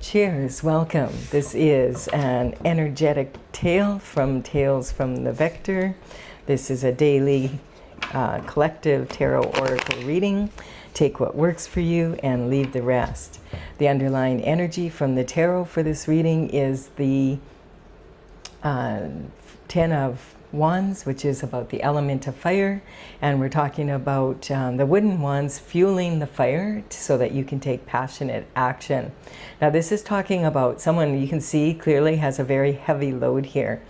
Cheers, welcome. This is an energetic tale from Tales from the Vector. This is a daily collective tarot oracle reading. Take what works for you and leave the rest. The underlying energy from the tarot for this reading is the Ten of Wands, which is about the element of fire, and we're talking about the wooden wands fueling the fire so that you can take passionate action. Now this is talking about someone you can see clearly has a very heavy load here.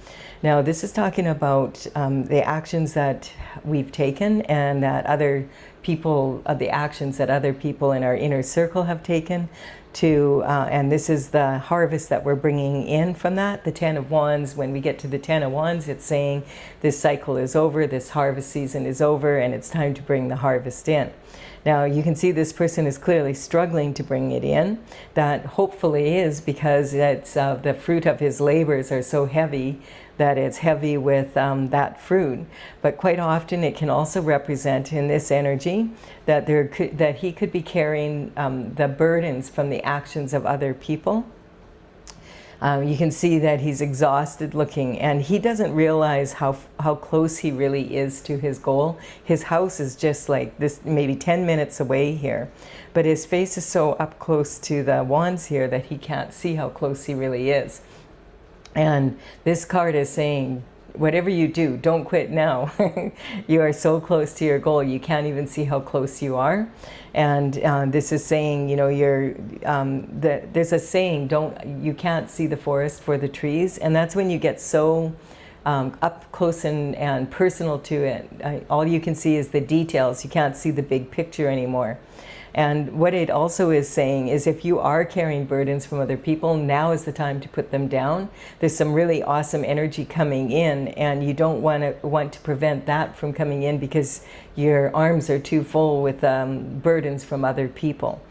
Now this is talking about the actions that we've taken and that other people, the actions that other people in our inner circle have taken to, and this is the harvest that we're bringing in from that. The Ten of Wands, when we get to the Ten of Wands, it's saying this cycle is over, this harvest season is over, and it's time to bring the harvest in. Now you can see this person is clearly struggling to bring it in. That hopefully is because it's the fruit of his labors are so heavy that it's heavy with that fruit. But quite often it can also represent in this energy that that he could be carrying the burdens from the actions of other people. You can see that he's exhausted looking, and he doesn't realize how close he really is to his goal. His house is just like this, maybe 10 minutes away here, but his face is so up close to the wands here that he can't see how close he really is. And this card is saying, whatever you do, don't quit now. You are so close to your goal, you can't even see how close you are. And this is saying, you know, there's a saying, you can't see the forest for the trees. And that's when you get so up close and personal to it. All you can see is the details. You can't see the big picture anymore. And what it also is saying is if you are carrying burdens from other people, now is the time to put them down. There's some really awesome energy coming in, and you don't want to prevent that from coming in because your arms are too full with burdens from other people.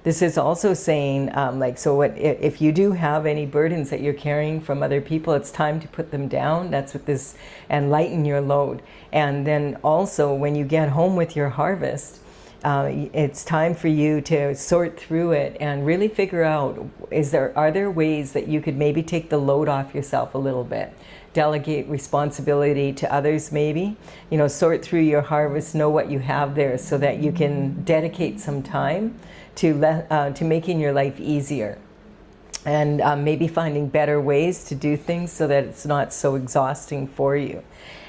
This is also saying, if you do have any burdens that you're carrying from other people, it's time to put them down. That's what this, and lighten your load. And then also when you get home with your harvest, it's time for you to sort through it and really figure out, are there ways that you could maybe take the load off yourself a little bit? Delegate responsibility to others maybe. You know, sort through your harvest, know what you have there so that you can dedicate some time to making your life easier. And maybe finding better ways to do things so that it's not so exhausting for you.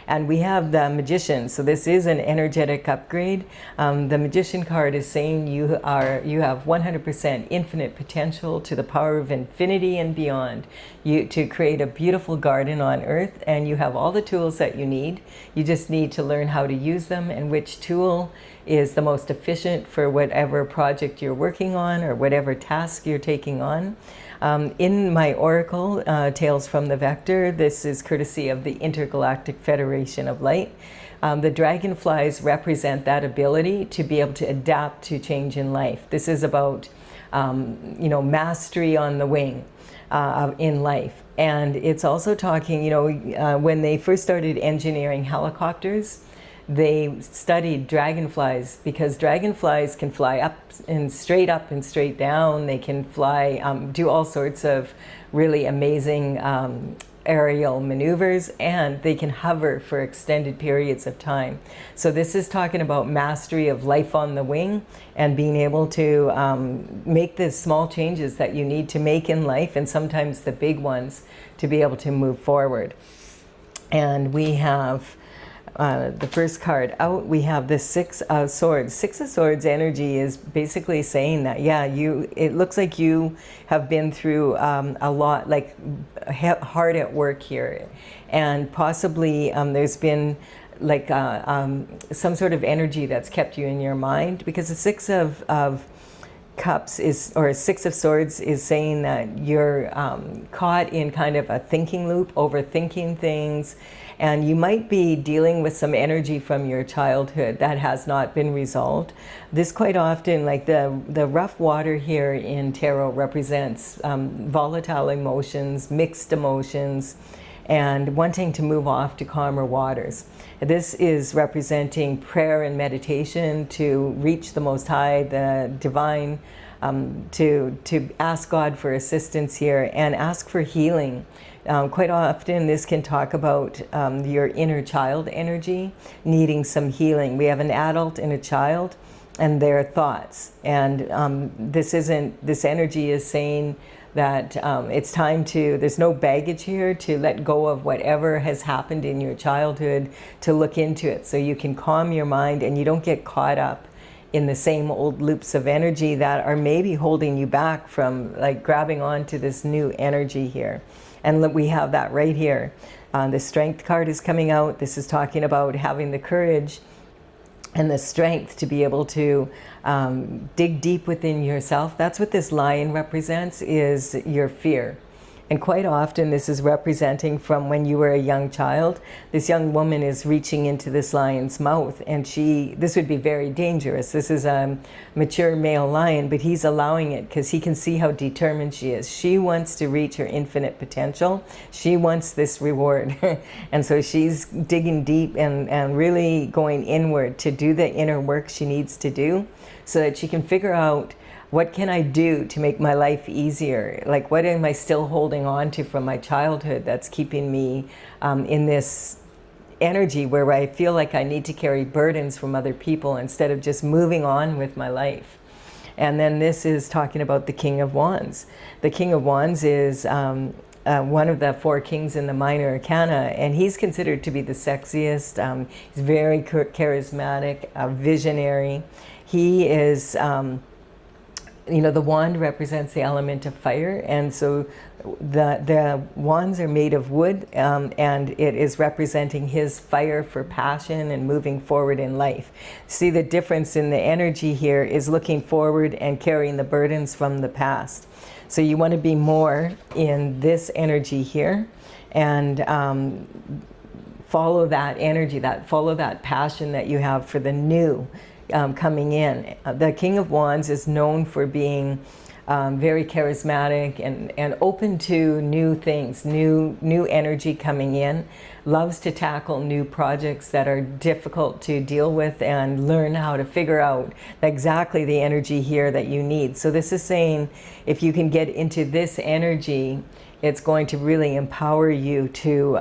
And we have the Magician, so this is an energetic upgrade. The Magician card is saying you have 100% infinite potential to the power of infinity and beyond. To create a beautiful garden on earth, and you have all the tools that you need. You just need to learn how to use them and which tool is the most efficient for whatever project you're working on or whatever task you're taking on. In my oracle, Tales from the Vector, this is courtesy of the Intergalactic Federation of Light. The dragonflies represent that ability to be able to adapt to change in life. This is about mastery on the wing in life. And it's also talking, when they first started engineering helicopters, they studied dragonflies because dragonflies can fly up and straight down. They can fly, do all sorts of really amazing aerial maneuvers, and they can hover for extended periods of time. So this is talking about mastery of life on the wing and being able to make the small changes that you need to make in life, and sometimes the big ones, to be able to move forward. And we have the first card out, we have the Six of Swords. Six of Swords energy is basically saying that, yeah, it looks like you have been through a lot, like hard at work here. And possibly there's been like some sort of energy that's kept you in your mind, because the Six of Cups or Six of Swords is saying that you're caught in kind of a thinking loop, overthinking things, and you might be dealing with some energy from your childhood that has not been resolved. This quite often, like the rough water here in tarot represents volatile emotions, mixed emotions, and wanting to move off to calmer waters. This is representing prayer and meditation to reach the Most High, the divine to ask God for assistance here and ask for healing. Quite often this can talk about your inner child energy needing some healing. We have an adult and a child and their thoughts, and this energy is saying that it's time to, there's no baggage here, to let go of whatever has happened in your childhood, to look into it so you can calm your mind and you don't get caught up in the same old loops of energy that are maybe holding you back from like grabbing onto this new energy here. And look, we have that right here. The Strength card is coming out. This is talking about having the courage and the strength to be able to dig deep within yourself. That's what this lion represents, is your fear. And quite often this is representing from when you were a young child. This young woman is reaching into this lion's mouth, and this would be very dangerous. This is a mature male lion, but he's allowing it because he can see how determined she is. She wants to reach her infinite potential. She wants this reward. And so she's digging deep and really going inward to do the inner work she needs to do so that she can figure out, what can I do to make my life easier? Like, what am I still holding on to from my childhood that's keeping me in this energy where I feel like I need to carry burdens from other people instead of just moving on with my life? And then this is talking about the King of Wands. The King of Wands is one of the 4 kings in the minor arcana, and he's considered to be the sexiest. He's very charismatic, visionary. He is... you know, the wand represents the element of fire, and so the wands are made of wood, and it is representing his fire for passion and moving forward in life. See, the difference in the energy here is looking forward and carrying the burdens from the past. So you want to be more in this energy here and follow that energy, follow that passion that you have for the new coming in. The King of Wands is known for being very charismatic and open to new things, new energy coming in, loves to tackle new projects that are difficult to deal with and learn how to figure out exactly the energy here that you need. So this is saying, if you can get into this energy, it's going to really empower you to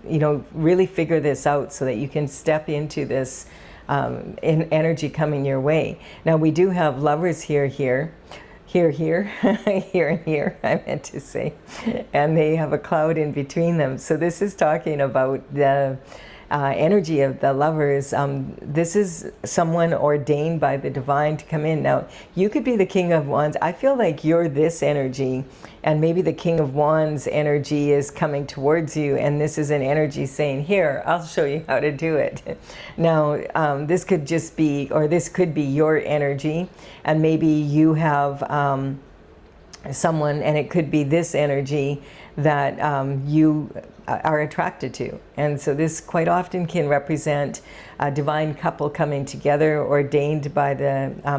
you know, really figure this out so that you can step into this in energy coming your way. Now we do have lovers here, here, here, and here, I meant to say, and they have a cloud in between them. So this is talking about the energy of the lovers. This is someone ordained by the divine to come in. Now, you could be the King of Wands. I feel like you're this energy, and maybe the King of Wands energy is coming towards you, and this is an energy saying, here, I'll show you how to do it. Now, this could just be, or this could be your energy, and maybe you have someone, and it could be this energy that you are attracted to. And so this quite often can represent a divine couple coming together, ordained by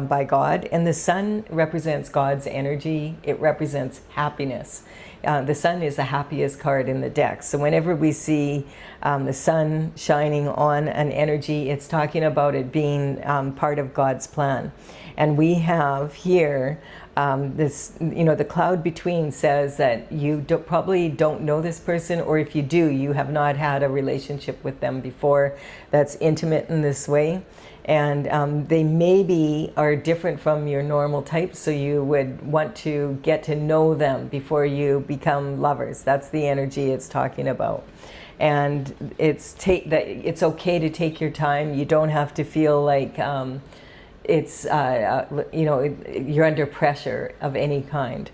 by God. And the sun represents God's energy. It represents happiness. The sun is the happiest card in the deck. So whenever we see the sun shining on an energy, it's talking about it being part of God's plan. And we have here this, you know, the cloud between says that you probably don't know this person, or if you do, you have not had a relationship with them before that's intimate in this way. And they maybe are different from your normal type, so you would want to get to know them before you become lovers. That's the energy it's talking about. And it's okay to take your time. You don't have to feel like it's you know, you're under pressure of any kind.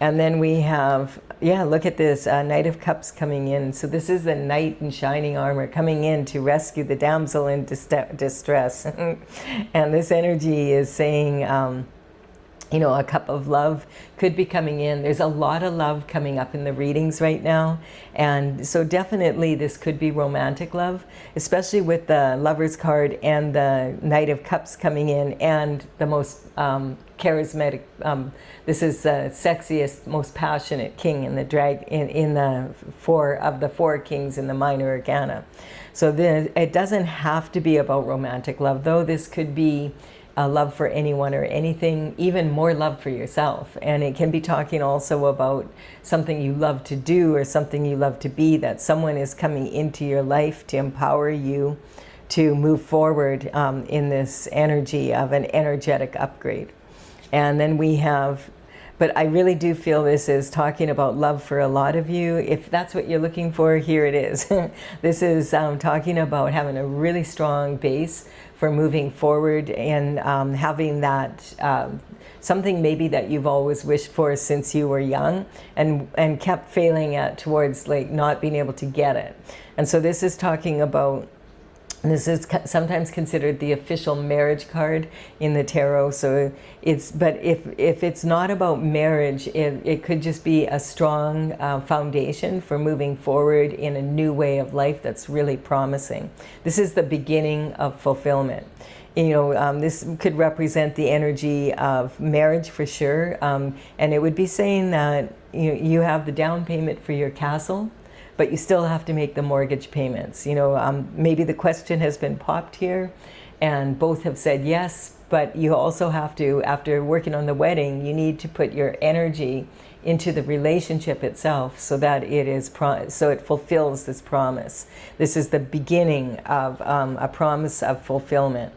And then we have, yeah, look at this, Knight of Cups coming in. So this is the knight in shining armor coming in to rescue the damsel in distress. And this energy is saying, you know, a cup of love could be coming in. There's a lot of love coming up in the readings right now. And so definitely this could be romantic love, especially with the Lover's card and the Knight of Cups coming in, and the most charismatic, this is the sexiest, most passionate king in the in the four kings in the minor arcana. So it doesn't have to be about romantic love, though. This could be a love for anyone or anything, even more love for yourself. And it can be talking also about something you love to do or something you love to be, that someone is coming into your life to empower you to move forward in this energy of an energetic upgrade. And then we have, but I really do feel this is talking about love for a lot of you. If that's what you're looking for, here it is. This is talking about having a really strong base for moving forward and having that something maybe that you've always wished for since you were young and kept failing at towards like not being able to get it. And so this is talking about, this is sometimes considered the official marriage card in the tarot. So it's, but if it's not about marriage, it could just be a strong foundation for moving forward in a new way of life that's really promising. This is the beginning of fulfillment. You know, this could represent the energy of marriage for sure. And it would be saying that you have the down payment for your castle, but you still have to make the mortgage payments. You know, maybe the question has been popped here and both have said yes, but you also have to, after working on the wedding, you need to put your energy into the relationship itself so that it is, so it fulfills this promise. This is the beginning of a promise of fulfillment.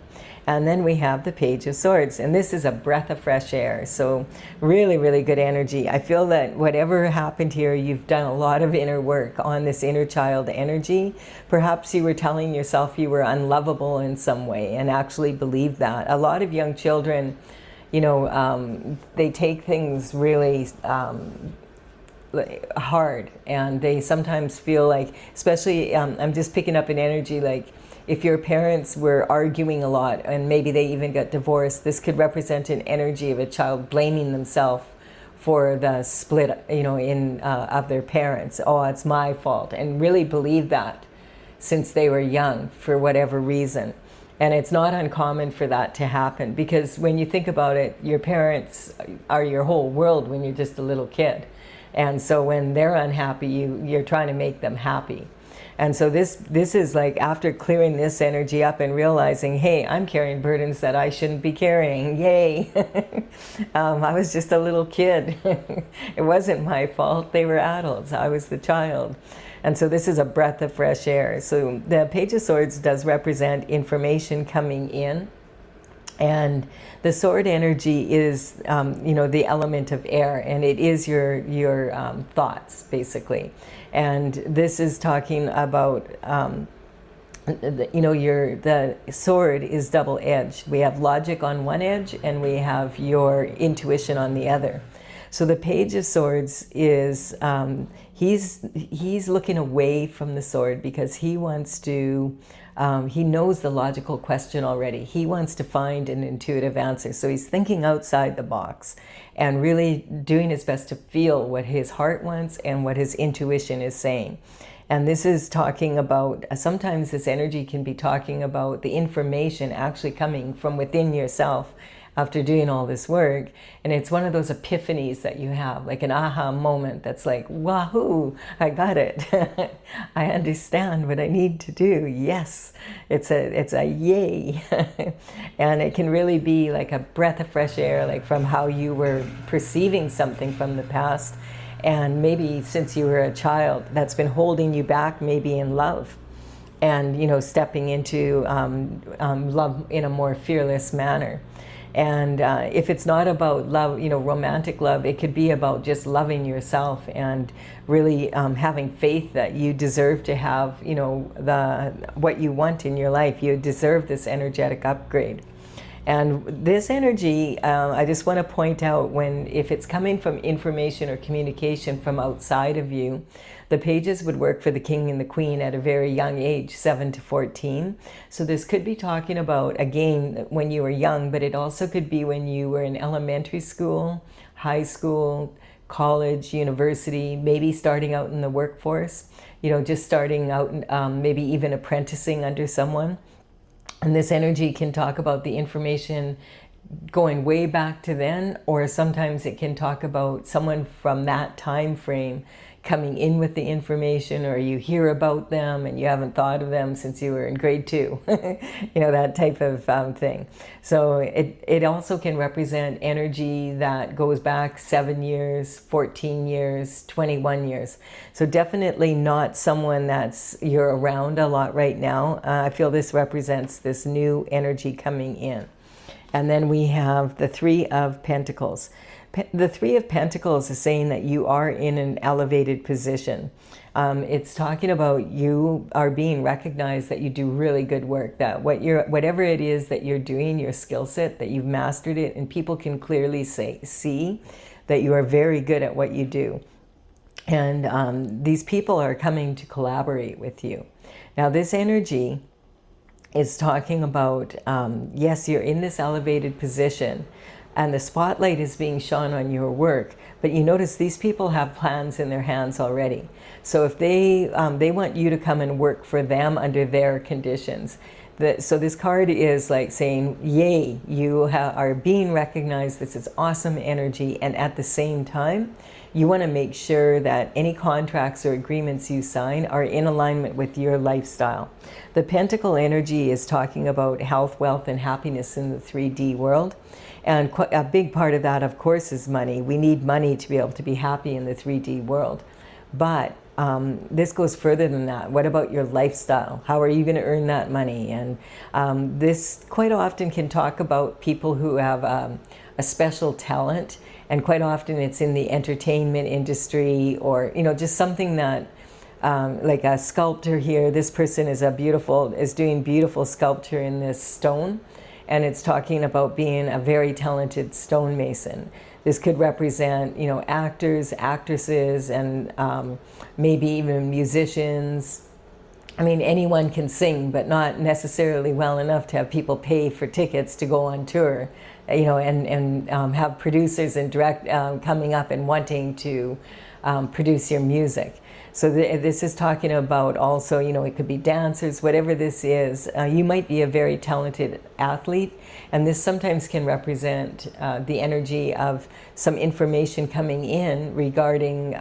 And then we have the Page of Swords, and this is a breath of fresh air. So really, really good energy. I feel that whatever happened here, you've done a lot of inner work on this inner child energy. Perhaps you were telling yourself you were unlovable in some way and actually believed that. A lot of young children, you know, they take things really hard, and they sometimes feel like, especially, I'm just picking up an energy like, if your parents were arguing a lot and maybe they even got divorced, this could represent an energy of a child blaming themselves for the split, you know, of their parents. Oh, it's my fault, and really believe that since they were young for whatever reason. And it's not uncommon for that to happen, because when you think about it, your parents are your whole world when you're just a little kid. And so when they're unhappy, you're trying to make them happy. And so this is like, after clearing this energy up and realizing, hey, I'm carrying burdens that I shouldn't be carrying. Yay. I was just a little kid. It wasn't my fault. They were adults. I was the child. And so this is a breath of fresh air. So the Page of Swords does represent information coming in. And the sword energy is, you know, the element of air, and it is your thoughts, basically. And this is talking about, you know, the sword is double-edged. We have logic on one edge, and we have your intuition on the other. So the Page of Swords is, he's looking away from the sword because he wants to, he knows the logical question already. He wants to find an intuitive answer. So he's thinking outside the box and really doing his best to feel what his heart wants and what his intuition is saying. And this is talking about, sometimes this energy can be talking about the information actually coming from within yourself after doing all this work. And it's one of those epiphanies that you have, like an aha moment that's like, wahoo, I got it. I understand what I need to do. Yes, it's a yay. And it can really be like a breath of fresh air, like from how you were perceiving something from the past. And maybe since you were a child, that's been holding you back, maybe in love. And, you know, stepping into love in a more fearless manner. And if it's not about love, you know, romantic love, it could be about just loving yourself and really having faith that you deserve to have, you know, what you want in your life. You deserve this energetic upgrade. And this energy, I just want to point out, if it's coming from information or communication from outside of you, the pages would work for the king and the queen at a very young age, 7 to 14. So this could be talking about, again, when you were young, but it also could be when you were in elementary school, high school, college, university, maybe starting out in the workforce, you know, just starting out, maybe even apprenticing under someone. And this energy can talk about the information going way back to then, or sometimes it can talk about someone from that time frame coming in with the information, or you hear about them and you haven't thought of them since you were in grade 2. That type of thing. So it also can represent energy that goes back 7 years, 14 years, 21 years. So definitely not someone you're around a lot right now. I feel this represents this new energy coming in. And then we have the Three of Pentacles. The Three of Pentacles is saying that you are in an elevated position. It's talking about you are being recognized that you do really good work, that whatever it is that you're doing, your skill set, that you've mastered it, and people can clearly see that you are very good at what you do. And these people are coming to collaborate with you. Now, this energy is talking about, yes, you're in this elevated position, and the spotlight is being shone on your work, but you notice these people have plans in their hands already. So if they want you to come and work for them under their conditions. So this card is like saying, yay, you are being recognized. This is awesome energy. And at the same time, you want to make sure that any contracts or agreements you sign are in alignment with your lifestyle. The Pentacle energy is talking about health, wealth, and happiness in the 3D world. And a big part of that, of course, is money. We need money to be able to be happy in the 3D world. But this goes further than that. What about your lifestyle? How are you going to earn that money? And this quite often can talk about people who have a special talent. And quite often it's in the entertainment industry, or, just something that, like a sculptor here, this person is doing beautiful sculpture in this stone. And it's talking about being a very talented stonemason. This could represent, actors, actresses, and maybe even musicians. I mean, anyone can sing, but not necessarily well enough to have people pay for tickets to go on tour, and have producers and direct coming up and wanting to produce your music. So this is talking about also, it could be dancers, whatever this is. You might be a very talented athlete, and this sometimes can represent the energy of some information coming in regarding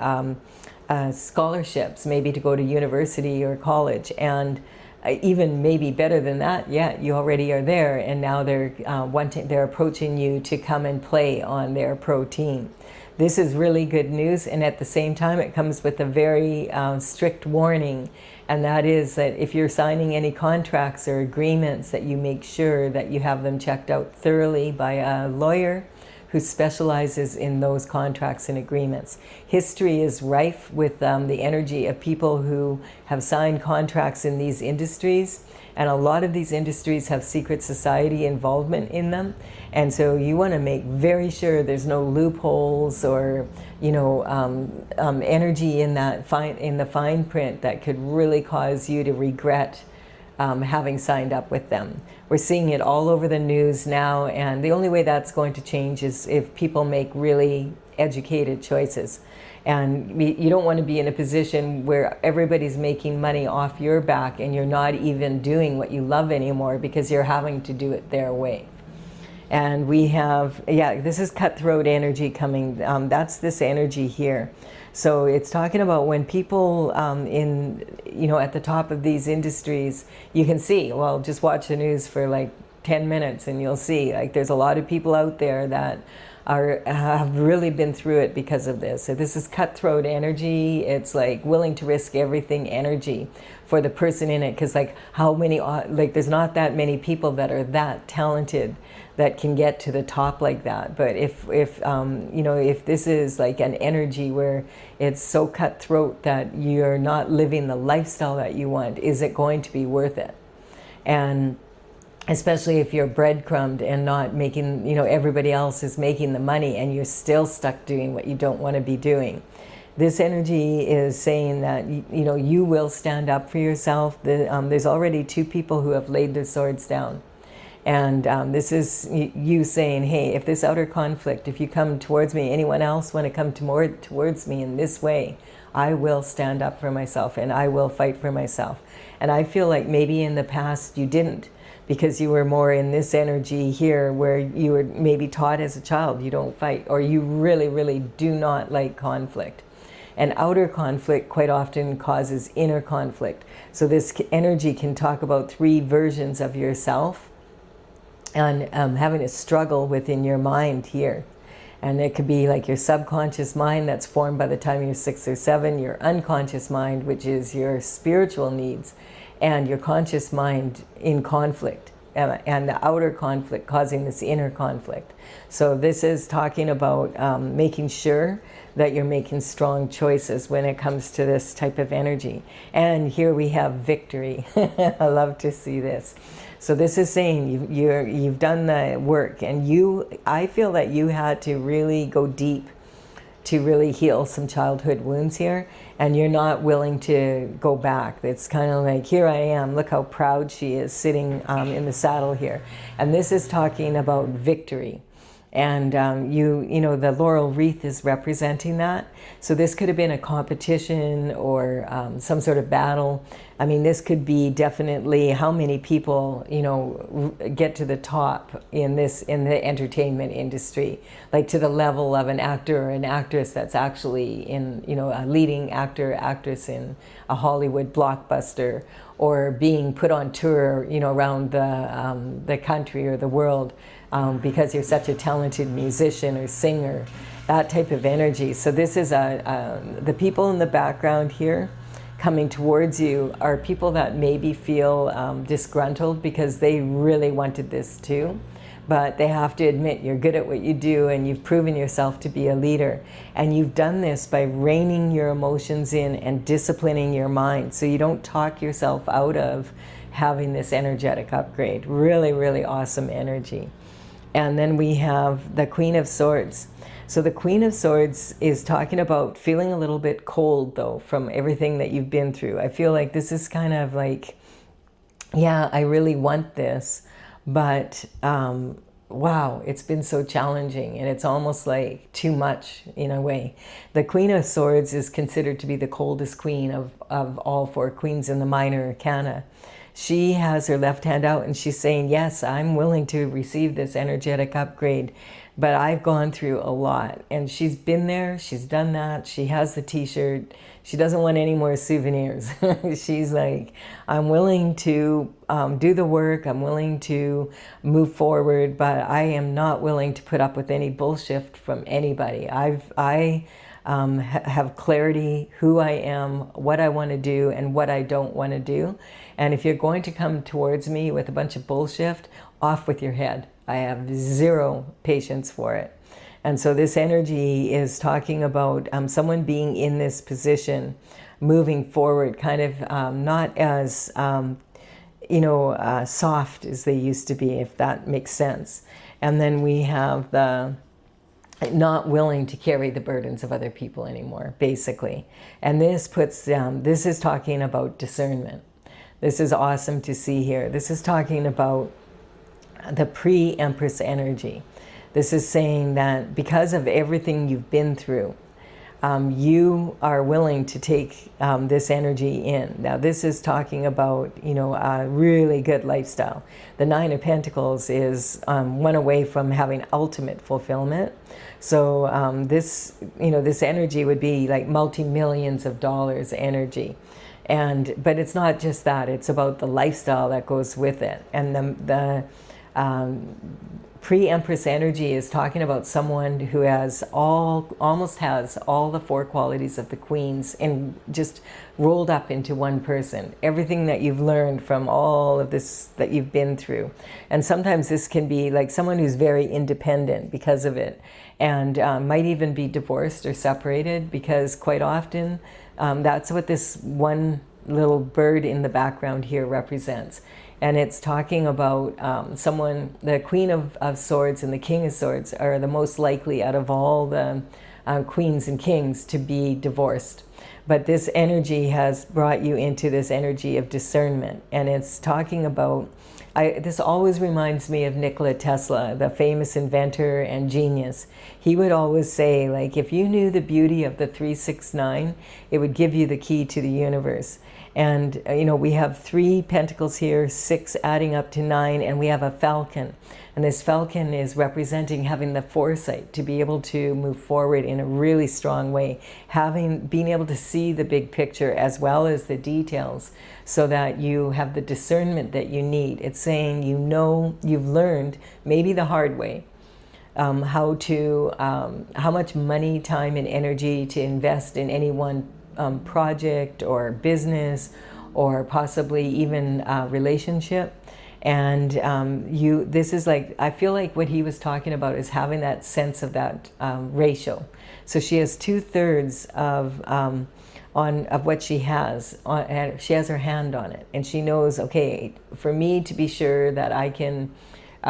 scholarships, maybe to go to university or college. And even maybe better than that, yeah, you already are there, and now they're approaching you to come and play on their pro team. This is really good news, and at the same time it comes with a very strict warning, and that is that if you're signing any contracts or agreements, that you make sure that you have them checked out thoroughly by a lawyer who specializes in those contracts and agreements. History is rife with the energy of people who have signed contracts in these industries, and a lot of these industries have secret society involvement in them. And so you want to make very sure there's no loopholes or, energy in the fine print that could really cause you to regret having signed up with them. We're seeing it all over the news now, and the only way that's going to change is if people make really educated choices. And you don't want to be in a position where everybody's making money off your back and you're not even doing what you love anymore because you're having to do it their way. And we have, this is cutthroat energy coming. That's this energy here. So it's talking about when people at the top of these industries, you can see, well, just watch the news for like 10 minutes and you'll see, like, there's a lot of people out there that have really been through it because of this. So this is cutthroat energy. It's like willing to risk everything energy for the person in it, because there's not that many people that are that talented that can get to the top like that. But if this is like an energy where it's so cutthroat that you're not living the lifestyle that you want, is it going to be worth it? And especially if you're breadcrumbed and not making, everybody else is making the money and you're still stuck doing what you don't want to be doing. This energy is saying that, you will stand up for yourself. There's already 2 people who have laid their swords down. And this is you saying, hey, if this outer conflict, if you come towards me, anyone else want to come towards me in this way, I will stand up for myself and I will fight for myself. And I feel like maybe in the past you didn't, because you were more in this energy here where you were maybe taught as a child you don't fight, or you really, really do not like conflict. And outer conflict quite often causes inner conflict. So this energy can talk about 3 versions of yourself, and having a struggle within your mind here. And it could be like your subconscious mind that's formed by the time you're 6 or 7, your unconscious mind, which is your spiritual needs, and your conscious mind in conflict, and the outer conflict causing this inner conflict. So this is talking about making sure that you're making strong choices when it comes to this type of energy. And here we have victory. I love to see this. So this is saying you've done the work, and I feel that you had to really go deep to really heal some childhood wounds here, and you're not willing to go back. It's kind of like, here I am, look how proud she is sitting in the saddle here. And this is talking about victory. And you know, the laurel wreath is representing that. So this could have been a competition or some sort of battle. I mean, this could be definitely how many people, you know, get to the top in the entertainment industry, like to the level of an actor or an actress that's actually in, you know, a leading actor, actress in a Hollywood blockbuster, or being put on tour, you know, around the country or the world. Because you're such a talented musician or singer, that type of energy. So this is the people in the background here coming towards you are people that maybe feel disgruntled because they really wanted this too, but they have to admit you're good at what you do and you've proven yourself to be a leader. And you've done this by reining your emotions in and disciplining your mind so you don't talk yourself out of having this energetic upgrade. Really, really awesome energy. And then we have the Queen of Swords. So the Queen of Swords is talking about feeling a little bit cold, though, from everything that you've been through. I feel like this is kind of like, yeah, I really want this, but wow, it's been so challenging, and it's almost like too much in a way. The Queen of Swords is considered to be the coldest queen of all 4 queens in the minor arcana. She has her left hand out and she's saying, yes, I'm willing to receive this energetic upgrade, but I've gone through a lot. And she's been there, she's done that, she has the t-shirt, she doesn't want any more souvenirs. She's like, I'm willing to do the work, I'm willing to move forward, but I am not willing to put up with any bullshit from anybody. I have clarity who I am, what I want to do, and what I don't want to do. And if you're going to come towards me with a bunch of bullshit, off with your head. I have 0 patience for it. And so this energy is talking about someone being in this position, moving forward, kind of not as, you know, soft as they used to be, if that makes sense. And then we have the not willing to carry the burdens of other people anymore, basically. And this puts this is talking about discernment. This is awesome to see here. This is talking about the pre-Empress energy. This is saying that because of everything you've been through, you are willing to take this energy in. Now this is talking about, you know, a really good lifestyle. The 9 of Pentacles is one away from having ultimate fulfillment. So this, you know, this energy would be like multi-millions of dollars energy. But it's not just that, it's about the lifestyle that goes with it. And the pre-Empress energy is talking about someone who has almost has all the 4 qualities of the queens and just rolled up into one person. Everything that you've learned from all of this that you've been through. And sometimes this can be like someone who's very independent because of it, and might even be divorced or separated, because quite often that's what this one little bird in the background here represents. And it's talking about someone, the Queen of Swords and the King of Swords are the most likely out of all the queens and kings to be divorced. But this energy has brought you into this energy of discernment. And it's talking about, this always reminds me of Nikola Tesla, the famous inventor and genius. He would always say, like, if you knew the beauty of the 369, it would give you the key to the universe. And you know, we have 3 pentacles here, 6 adding up to 9, and we have a falcon. And this falcon is representing having the foresight to be able to move forward in a really strong way, being able to see the big picture as well as the details, so that you have the discernment that you need. It's saying, you know, you've learned, maybe the hard way, how much money, time, and energy to invest in any one project or business, or possibly even relationship. And this is like, I feel like what he was talking about is having that sense of that ratio. So she has 2/3 of what she has, and she has her hand on it, and she knows, okay, for me to be sure that I can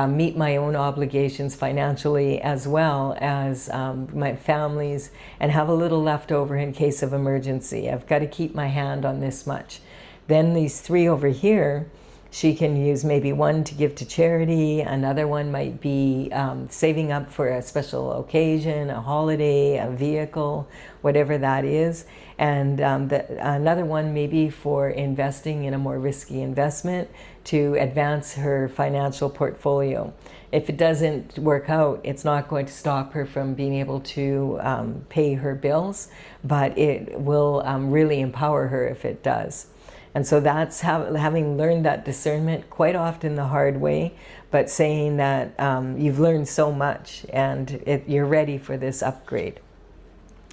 meet my own obligations financially, as well as my family's, and have a little left over in case of emergency. I've got to keep my hand on this much. Then these 3 over here, she can use maybe one to give to charity, another one might be saving up for a special occasion, a holiday, a vehicle, whatever that is. And another one maybe for investing in a more risky investment to advance her financial portfolio. If it doesn't work out, it's not going to stop her from being able to pay her bills, but it will really empower her if it does. And so that's having learned that discernment, quite often the hard way, but saying that you've learned so much and you're ready for this upgrade.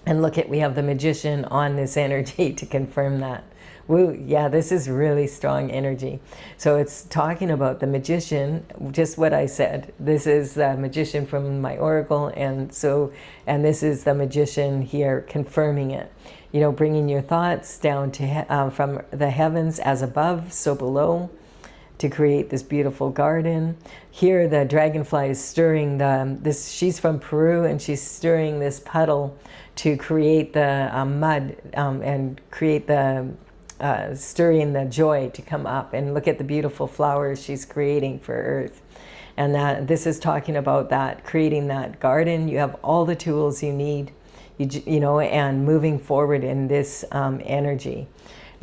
And look at, we have the Magician on this energy to confirm that. Woo, yeah, this is really strong energy. So it's talking about the Magician, just what I said. This is the Magician from my oracle, and this is the Magician here confirming it. You know, bringing your thoughts down to from the heavens, as above, so below, to create this beautiful garden. Here the dragonfly is stirring she's from Peru, and she's stirring this puddle to create the mud and create the stirring the joy to come up. And look at the beautiful flowers she's creating for Earth. And this is talking about that, creating that garden. You have all the tools you need, you know, and moving forward in this energy.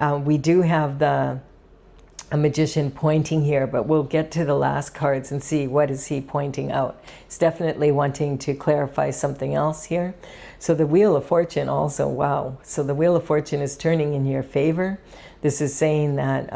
We do have a Magician pointing here, but we'll get to the last cards and see what is he pointing out. He's definitely wanting to clarify something else here. So the Wheel of Fortune also, wow. So the Wheel of Fortune is turning in your favor. This is saying that,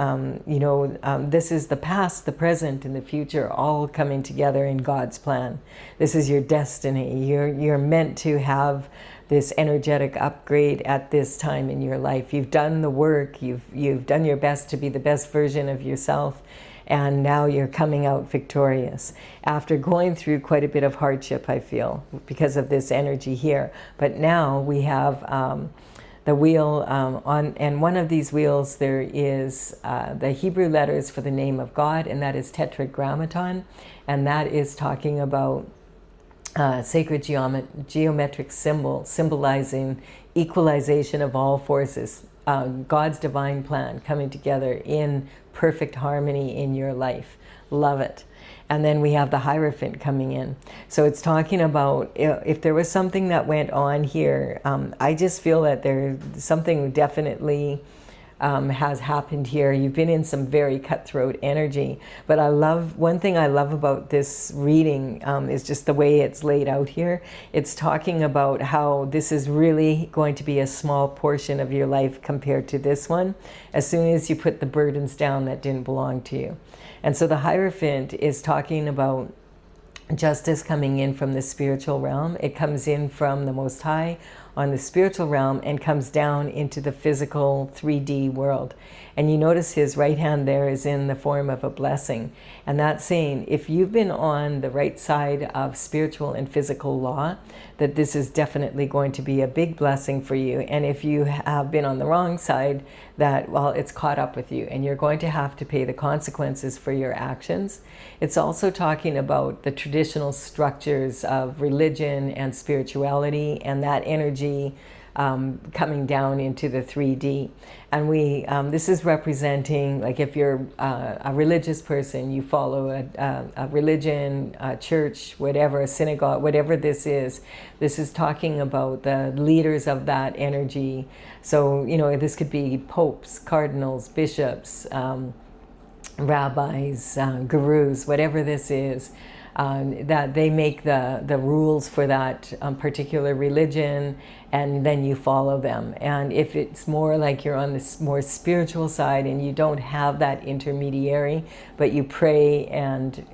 you know, this is the past, the present, and the future all coming together in God's plan. This is your destiny. You're meant to have this energetic upgrade at this time in your life. You've done the work, you've done your best to be the best version of yourself, and now you're coming out victorious after going through quite a bit of hardship, I feel, because of this energy here. But now we have the wheel and one of these wheels there is the Hebrew letters for the name of God, and that is Tetragrammaton, and that is talking about sacred geometric symbol, symbolizing equalization of all forces, God's divine plan coming together in perfect harmony in your life. Love it. And then we have the Hierophant coming in. So it's talking about if there was something that went on here, I just feel that there's something definitely has happened here. You've been in some very cutthroat energy, but one thing I love about this reading is just the way it's laid out here. It's talking about how this is really going to be a small portion of your life compared to this one, as soon as you put the burdens down that didn't belong to you. And so the Hierophant is talking about justice coming in from the spiritual realm. It comes in from the Most High on the spiritual realm and comes down into the physical 3D world. And you notice his right hand there is in the form of a blessing. And that's saying if you've been on the right side of spiritual and physical law, that this is definitely going to be a big blessing for you. And if you have been on the wrong side, that, well, it's caught up with you and you're going to have to pay the consequences for your actions. It's also talking about the traditional structures of religion and spirituality, and that energy coming down into the 3D. And this is representing, like if you're a religious person, you follow a religion, a church, whatever, a synagogue, whatever this is talking about the leaders of that energy. So, this could be popes, cardinals, bishops, rabbis, gurus, whatever this is, that they make the rules for that particular religion, and then you follow them. And if it's more like you're on this more spiritual side and you don't have that intermediary, but you pray and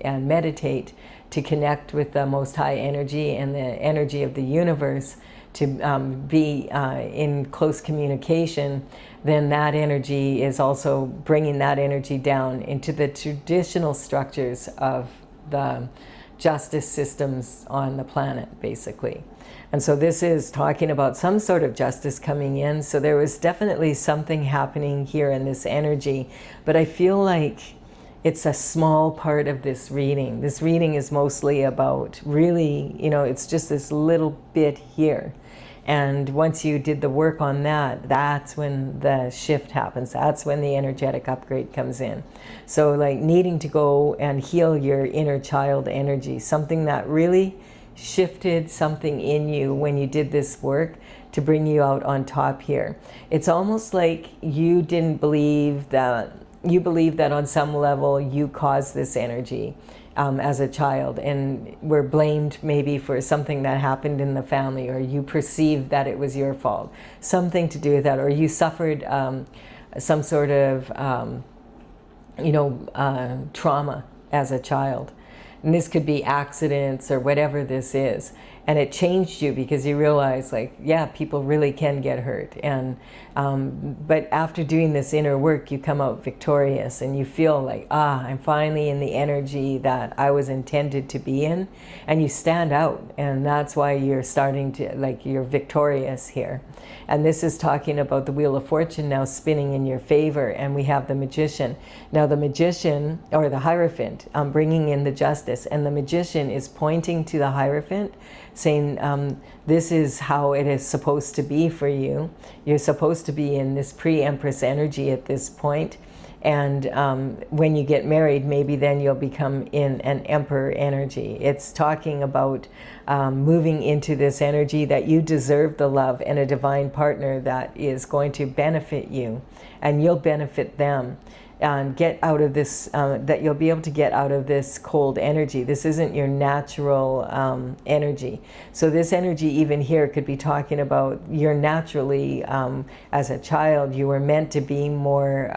meditate to connect with the most high energy and the energy of the universe, to be in close communication, then that energy is also bringing that energy down into the traditional structures of the justice systems on the planet, basically. And so this is talking about some sort of justice coming in. So there was definitely something happening here in this energy, but I feel like it's a small part of this reading. This reading is mostly about really, it's just this little bit here. And once you did the work on that, that's when the shift happens. That's when the energetic upgrade comes in. So like needing to go and heal your inner child energy, something that really shifted something in you when you did this work to bring you out on top here. It's almost like you didn't believe that, you believe that on some level you caused this energy. As a child, and were blamed maybe for something that happened in the family, or you perceived that it was your fault, something to do with that, or you suffered some sort of trauma as a child. And this could be accidents or whatever this is. And it changed you because you realize, like, yeah, people really can get hurt. And but after doing this inner work, you come out victorious and you feel like, I'm finally in the energy that I was intended to be in. And you stand out. And that's why you're starting to, like, you're victorious here. And this is talking about the Wheel of Fortune now spinning in your favor. And we have the Magician. Now the Magician, or the Hierophant, bringing in the justice. And the Magician is pointing to the Hierophant, saying, this is how it is supposed to be for you. You're supposed to be in this pre-Empress energy at this point. And when you get married, maybe then you'll become in an Emperor energy. It's talking about moving into this energy that you deserve the love and a divine partner that is going to benefit you, and you'll benefit them. Get out of this, that you'll be able to get out of this cold energy. This isn't your natural energy. So this energy even here could be talking about you're naturally, as a child, you were meant to be more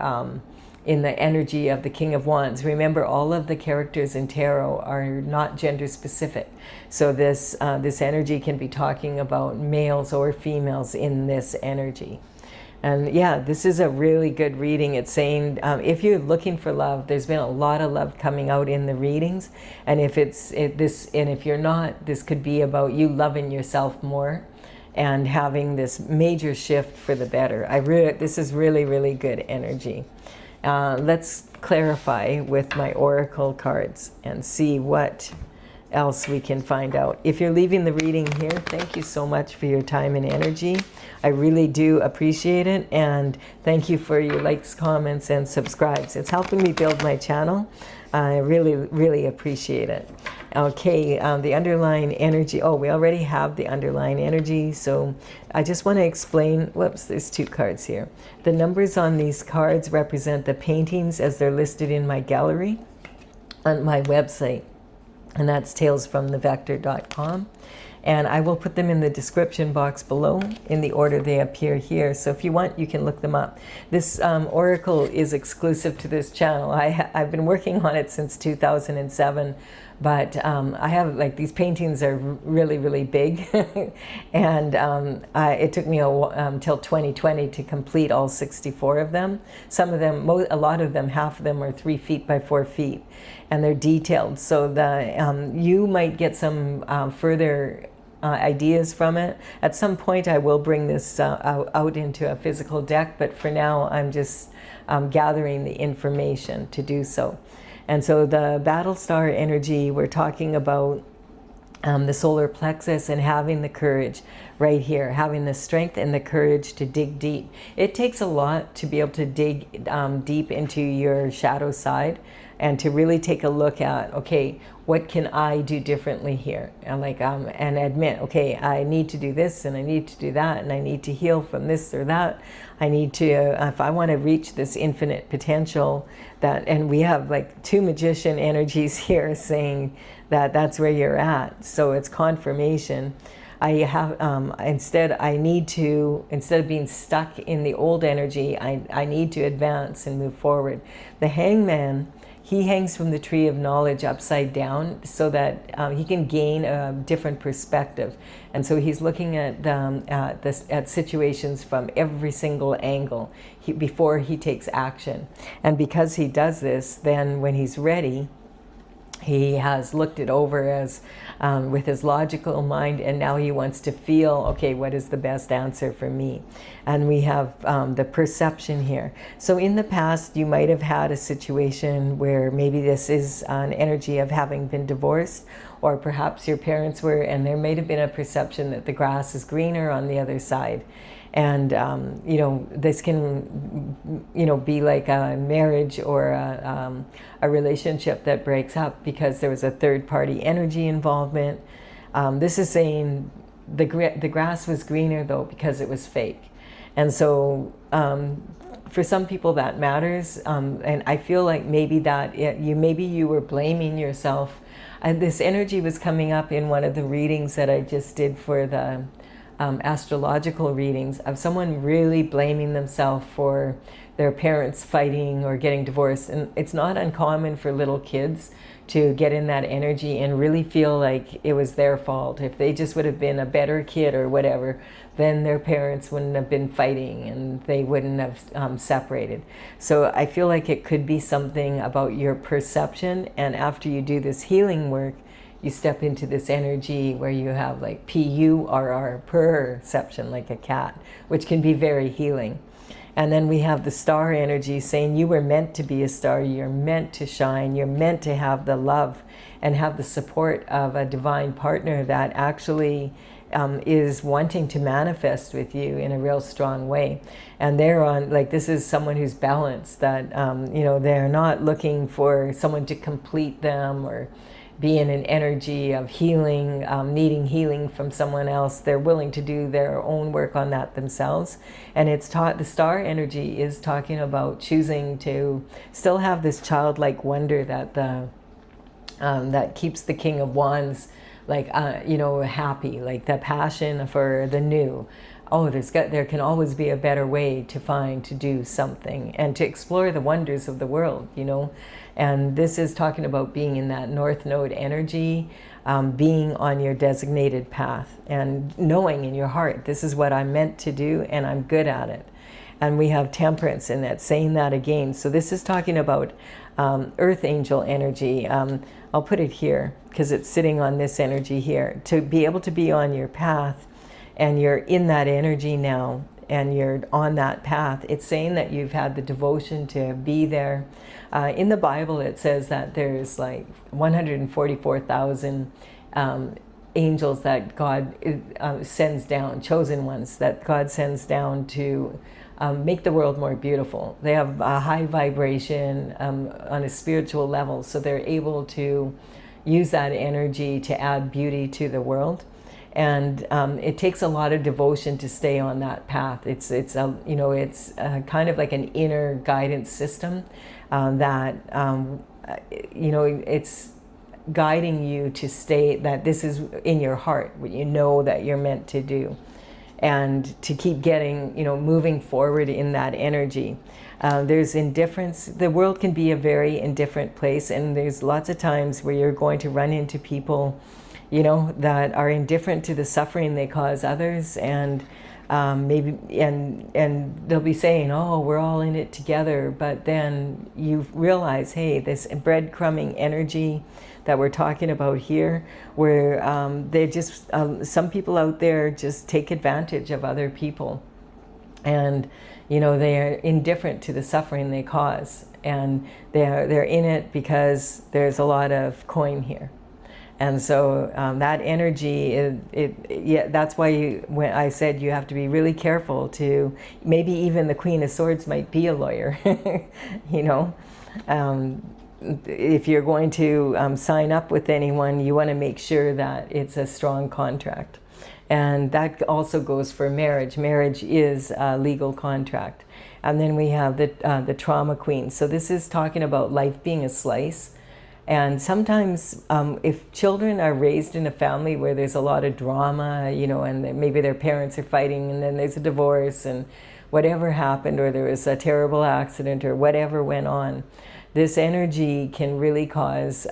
in the energy of the King of Wands. Remember, all of the characters in tarot are not gender specific. So this energy can be talking about males or females in this energy. And yeah, this is a really good reading. It's saying if you're looking for love, there's been a lot of love coming out in the readings. And if if you're not, this could be about you loving yourself more and having this major shift for the better. This is really, really good energy. Let's clarify with my oracle cards and see what else we can find out. If you're leaving the reading here, thank you so much for your time and energy. I really do appreciate it, and thank you for your likes, comments, and subscribes. It's helping me build my channel. I really, really appreciate it. Okay, the underlying energy. Oh, we already have the underlying energy, so I just want to explain. Whoops, there's two cards here. The numbers on these cards represent the paintings as they're listed in my gallery on my website. And that's talesfromthevector.com. And I will put them in the description box below in the order they appear here. So if you want, you can look them up. This oracle is exclusive to this channel. I've been working on it since 2007. But I have, like, these paintings are really, really big. And it took me until 2020 to complete all 64 of them. Some of them, a lot of them, half of them are 3 feet by 4 feet. And they're detailed. So you might get some further ideas from it. At some point I will bring this out into a physical deck. But for now, I'm just gathering the information to do so. And so the Battlestar energy, we're talking about the solar plexus, and having the courage right here, having the strength and the courage to dig deep. It takes a lot to be able to dig deep into your shadow side and to really take a look at, okay, what can I do differently here? And and admit, okay, I need to do this and I need to do that and I need to heal from this or that. I need to, if I want to reach this infinite potential, that, and we have like two magician energies here saying that that's where you're at. So it's confirmation. I have, instead of being stuck in the old energy, I need to advance and move forward. The hangman, he hangs from the tree of knowledge upside down so that he can gain a different perspective. And so he's looking at situations from every single angle before he takes action. And because he does this, then when he's ready, he has looked it over as with his logical mind, and now he wants to feel, okay, what is the best answer for me? And we have the perception here. So in the past, you might have had a situation where maybe this is an energy of having been divorced, or perhaps your parents were, and there might have been a perception that the grass is greener on the other side. And, this can, be like a marriage or a relationship that breaks up because there was a third party energy involvement. This is saying the grass was greener though because it was fake. And so for some people that matters. And I feel like maybe you were blaming yourself. This energy was coming up in one of the readings that I just did for the astrological readings, of someone really blaming themselves for their parents fighting or getting divorced. And it's not uncommon for little kids to get in that energy and really feel like it was their fault. If they just would have been a better kid or whatever, then their parents wouldn't have been fighting and they wouldn't have separated. So I feel like it could be something about your perception, and after you do this healing work, you step into this energy where you have like PURR, perception, like a cat, which can be very healing. And then we have the star energy saying you were meant to be a star, you're meant to shine, you're meant to have the love and have the support of a divine partner that actually is wanting to manifest with you in a real strong way. And they're on, like, this is someone who's balanced, that, they're not looking for someone to complete them or be in an energy of healing, needing healing from someone else. They're willing to do their own work on that themselves. And it's the star energy is talking about choosing to still have this childlike wonder that that keeps the King of Wands happy, like the passion for the new. Oh, there can always be a better way to do something and to explore the wonders of the world, And this is talking about being in that North Node energy, being on your designated path and knowing in your heart, this is what I'm meant to do and I'm good at it. And we have temperance in that, saying that again. So this is talking about earth angel energy. I'll put it here because it's sitting on this energy here. To be able to be on your path and you're in that energy now and you're on that path, it's saying that you've had the devotion to be there. In the Bible, it says that there's like 144,000 angels that God sends down, chosen ones that God sends down to make the world more beautiful. They have a high vibration on a spiritual level, so they're able to use that energy to add beauty to the world. And it takes a lot of devotion to stay on that path. It's kind of like an inner guidance system that it's guiding you to stay, that this is in your heart, what you know that you're meant to do, and to keep getting, moving forward in that energy. There's indifference. The world can be a very indifferent place, and there's lots of times where you're going to run into people that are indifferent to the suffering they cause others, and maybe they'll be saying, oh, we're all in it together, but then you realize, hey, this breadcrumbing energy that we're talking about here, where they just some people out there just take advantage of other people, and they are indifferent to the suffering they cause, and they're in it because there's a lot of coin here. And so that energy, yeah, that's why when I said you have to be really careful to, maybe even the Queen of Swords might be a lawyer, you know. If you're going to sign up with anyone, you want to make sure that it's a strong contract. And that also goes for marriage. Marriage is a legal contract. And then we have the trauma queen. So this is talking about life being a slice. And sometimes if children are raised in a family where there's a lot of drama, you know, and maybe their parents are fighting and then there's a divorce and whatever happened, or there was a terrible accident or whatever went on, this energy can really cause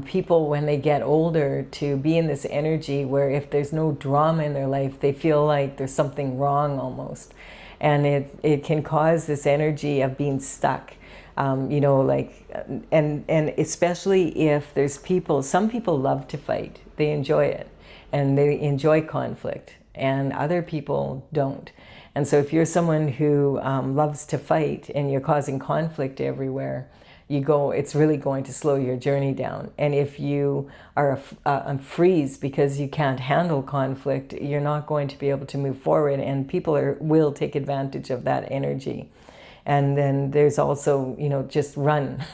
people, when they get older, to be in this energy where if there's no drama in their life, they feel like there's something wrong almost. And it can cause this energy of being stuck. You know, like, and especially if there's people, some people love to fight, they enjoy it, and they enjoy conflict, and other people don't. And so if you're someone who loves to fight and you're causing conflict everywhere, it's really going to slow your journey down. And if you are a freeze because you can't handle conflict, you're not going to be able to move forward, and people will take advantage of that energy. And then there's also, you know, just run,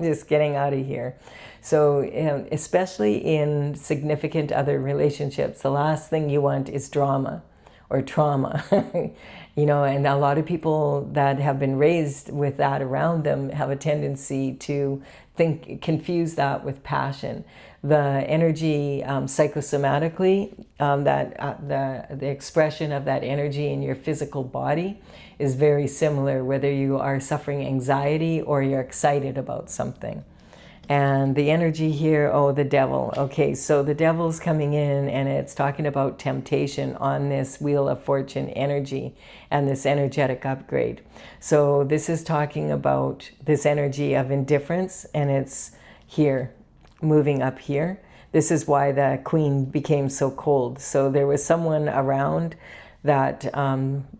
just getting out of here. So especially in significant other relationships, the last thing you want is drama or trauma. You know, and a lot of people that have been raised with that around them have a tendency to confuse that with passion. The energy psychosomatically, the expression of that energy in your physical body is very similar, whether you are suffering anxiety or you're excited about something. And the energy here, oh, the devil. Okay, so the devil's coming in, and it's talking about temptation on this Wheel of Fortune energy and this energetic upgrade. So this is talking about this energy of indifference, and it's here, moving up here. This is why the Queen became so cold. So there was someone around that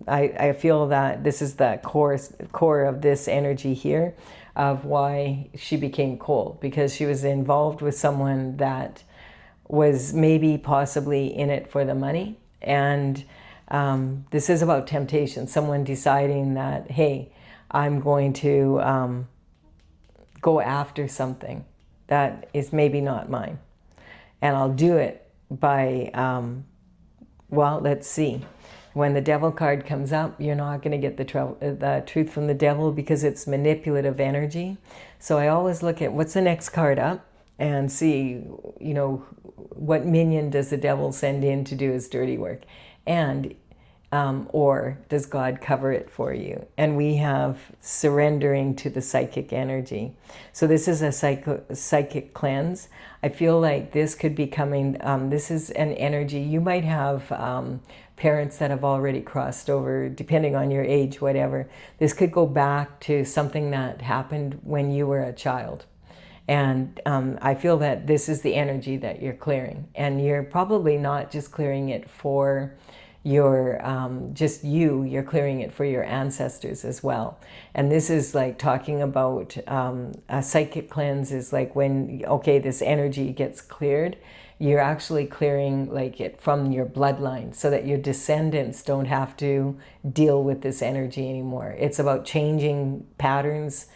I feel that this is the core of this energy here, of why she became cold, because she was involved with someone that was maybe possibly in it for the money. And this is about temptation, someone deciding that, hey, I'm going to go after something that is maybe not mine, and I'll do it by well, let's see. When the devil card comes up, you're not going to get the truth from the devil, because it's manipulative energy. So I always look at what's the next card up and see, you know, what minion does the devil send in to do his dirty work, and or does God cover it for you? And we have surrendering to the psychic energy. So this is a psychic cleanse. I feel like this could be coming, this is an energy. You might have parents that have already crossed over, depending on your age, whatever. This could go back to something that happened when you were a child. And I feel that this is the energy that you're clearing. And you're probably not just clearing it for your you're clearing it for your ancestors as well. And this is like talking about a psychic cleanse is like when, okay, this energy gets cleared, you're actually clearing like it from your bloodline, so that your descendants don't have to deal with this energy anymore. It's about changing patterns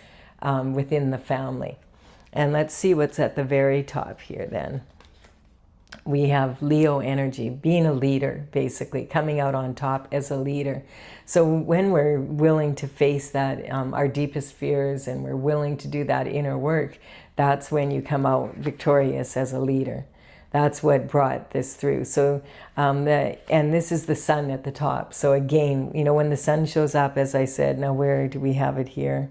within the family. And let's see what's at the very top here then. We have Leo energy, being a leader, basically, coming out on top as a leader. So when we're willing to face that, our deepest fears, and we're willing to do that inner work, that's when you come out victorious as a leader. That's what brought this through. So, and this is the sun at the top. So again, you know, when the sun shows up, as I said, now where do we have it here?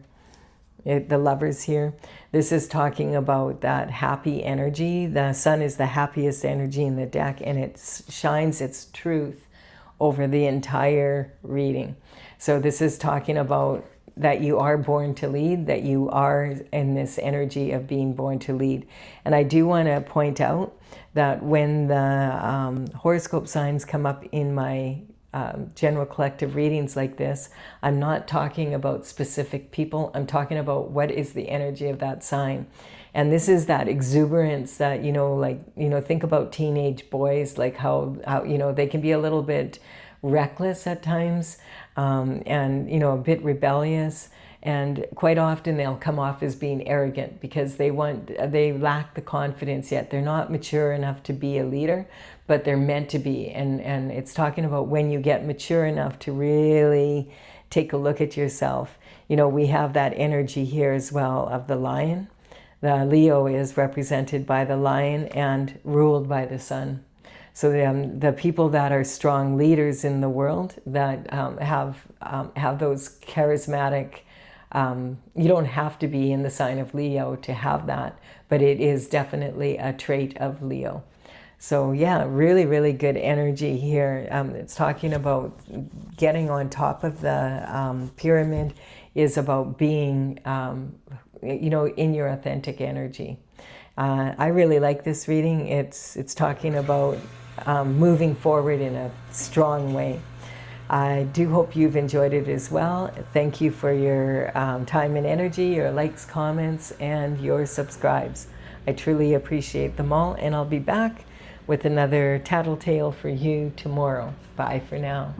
The Lovers here. This is talking about that happy energy. The sun is the happiest energy in the deck, and it shines its truth over the entire reading. So this is talking about that you are born to lead, that you are in this energy of being born to lead. And I do want to point out that when the horoscope signs come up in my general collective readings like this, I'm not talking about specific people. I'm talking about what is the energy of that sign. And this is that exuberance that, like, think about teenage boys, like how they can be a little bit reckless at times, and, a bit rebellious. And quite often they'll come off as being arrogant because they lack the confidence yet. They're not mature enough to be a leader, but they're meant to be. And it's talking about when you get mature enough to really take a look at yourself. We have that energy here as well of the lion. The Leo is represented by the lion and ruled by the sun. So the people that are strong leaders in the world that have those charismatic. You don't have to be in the sign of Leo to have that, but it is definitely a trait of Leo. So yeah, really, really good energy here. It's talking about getting on top of the pyramid is about being, in your authentic energy. I really like this reading. It's talking about moving forward in a strong way. I do hope you've enjoyed it as well. Thank you for your time and energy, your likes, comments, and your subscribes. I truly appreciate them all, and I'll be back with another tattletale for you tomorrow. Bye for now.